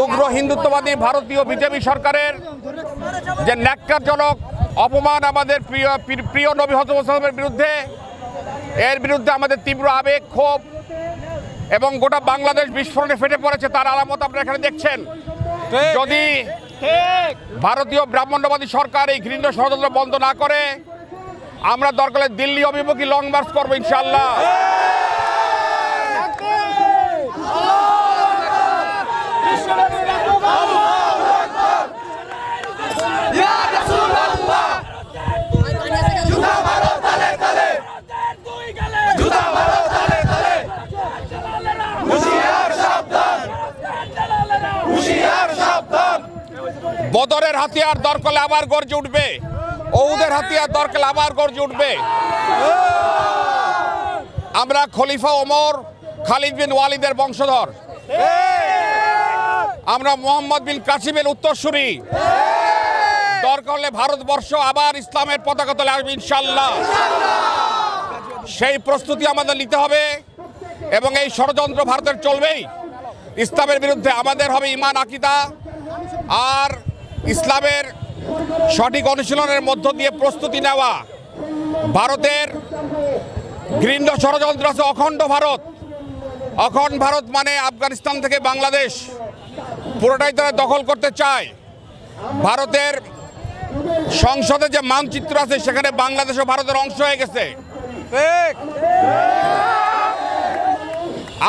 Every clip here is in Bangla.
উগ্র হিন্দুত্ববাদী ভারতীয় বিজেপি সরকারের যে ন্যাক্কারজনক অপমান আমাদের প্রিয় নবী হযরত মুহাম্মদের বিরুদ্ধে, এর বিরুদ্ধে আমাদের তীব্র আবেগ, ক্ষোভ এবং গোটা বাংলাদেশ বিস্ফোরণে ফেটে পড়েছে। তার আলামত আপনারা এখানে দেখছেন। যদি ভারতীয় ব্রাহ্মণ্যবাদী সরকার এই ঘৃণ্য ষড়যন্ত্র বন্ধ না করে, আমরা দরকার হলে দিল্লি অভিমুখী লং মার্চ করবো ইনশাআল্লাহ। বদরের হাতিয়ার দরকার আবার গর্জে উঠবে, ওহুদের হাতিয়ার দরকার আবার গর্জে উঠবে। আমরা খলিফা ওমর, খালিদ বিন ওয়ালিদের বংশধর, আমরা মোহাম্মদ বিন কাসিমের উত্তরসূরি। দরকার হলে ভারতবর্ষ আবার ইসলামের পতাকা তলে আসবে ইনশাআল্লাহ। সেই প্রস্তুতি আমাদের নিতে হবে এবং এই ষড়যন্ত্র ভারতের চলবেই। ইসলামের বিরুদ্ধে আমাদের হবে ঈমান, আকীদা আর ইসলামের সঠিক অনুশীলনের মধ্য দিয়ে প্রস্তুতি নেওয়া। ভারতের ঘৃণ্য ষড়যন্ত্র আছে অখণ্ড ভারত। অখণ্ড ভারত মানে আফগানিস্তান থেকে বাংলাদেশ পুরোটাই তারা দখল করতে চায়। ভারতের সংসদে যে মানচিত্র আছে সেখানে বাংলাদেশ ও ভারতের অংশ হয়ে গেছে।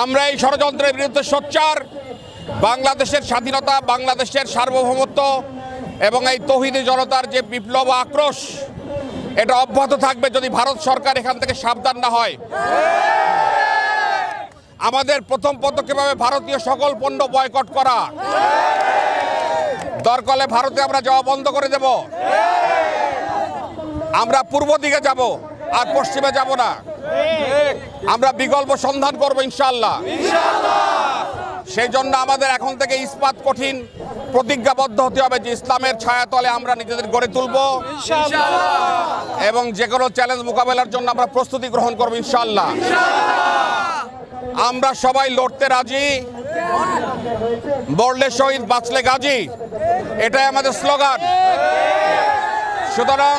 আমরা এই ষড়যন্ত্রের বিরুদ্ধে সোচ্চার। বাংলাদেশের স্বাধীনতা, বাংলাদেশের সার্বভৌমত্ব এবং এই তৌহিদি জনতার যে বিপ্লব আক্রোশ, এটা অব্যাহত থাকবে যদি ভারত সরকার এখান থেকে সাবধান না হয়। আমাদের প্রথম পদক্ষেপ হবে ভারতীয় সকল পণ্য বয়কট করা। দরকার হলে ভারতে আমরা যাওয়া বন্ধ করে দেব। আমরা পূর্ব দিকে যাব আর পশ্চিমে যাব না। আমরা বিকল্প সন্ধান করব ইনশাআল্লাহ। সেই জন্য আমাদের এখন থেকে ইস্পাত কঠিন প্রতিজ্ঞাবদ্ধ হতে হবে যে ইসলামের ছায়াতলে আমরা নিজেদের গড়ে তুলব এবং যে কোনো চ্যালেঞ্জ মোকাবেলার জন্য আমরা প্রস্তুতি গ্রহণ করব ইনশাআল্লাহ। আমরা সবাই লড়তে রাজি, মরলে শহীদ, বাঁচলে গাজী, এটাই আমাদের স্লোগান। সুতরাং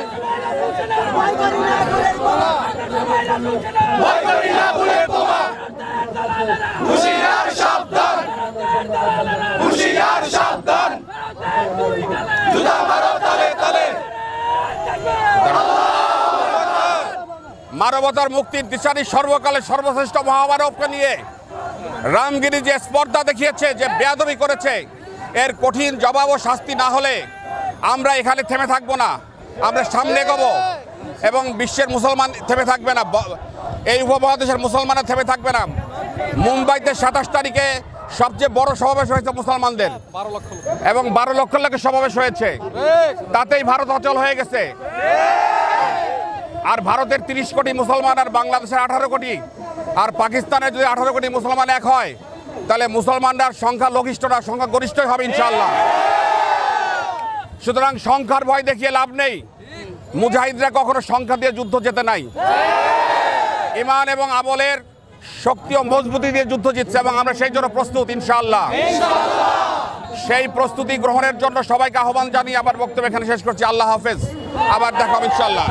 মানবতার মুক্তির দিশারি সর্বকালের সর্বশ্রেষ্ঠ মহামানবকে নিয়ে রামগিরি যে স্পর্ধা দেখিয়েছে, যে বেয়াদবি করেছে, এর কঠিন জবাব ও শাস্তি না হলে আমরা এখানে থেমে থাকবো না। আমরা সামনে এগোবো এবং বিশ্বের মুসলমান থেমে থাকবে না, এই উপমহাদেশের মুসলমানরা থেমে থাকবে না। মুম্বাইতে 27 তারিখে সবচেয়ে বড় সমাবেশ হয়েছে মুসলমানদের এবং 12 লক্ষ লোকের সমাবেশ হয়েছে। তাতেই ভারত অচল হয়ে গেছে। আর ভারতের 30 কোটি মুসলমান আর বাংলাদেশের 18 কোটি আর পাকিস্তানের যদি 18 কোটি মুসলমান এক হয় তাহলে মুসলমানরা সংখ্যা লঘিষ্ঠ না, সংখ্যা গরিষ্ঠই হবে ইনশাআল্লাহ। সুতরাং সংখ্যার ভয় দেখিয়ে লাভ নেই। মুজাহিদরা কখনো সংখ্যা দিয়ে যুদ্ধ জেতে নাই। ঈমান এবং আমলের শক্তি ও মজবুতি দিয়ে যুদ্ধ জিতছে এবং আমরা সেই জন্য প্রস্তুত ইনশাআল্লাহ। সেই প্রস্তুতি গ্রহণের জন্য সবাইকে আহ্বান জানিয়ে আবার বক্তব্য এখানে শেষ করছি। আল্লাহ হাফেজ। আবার দেখা হবে ইনশাআল্লাহ।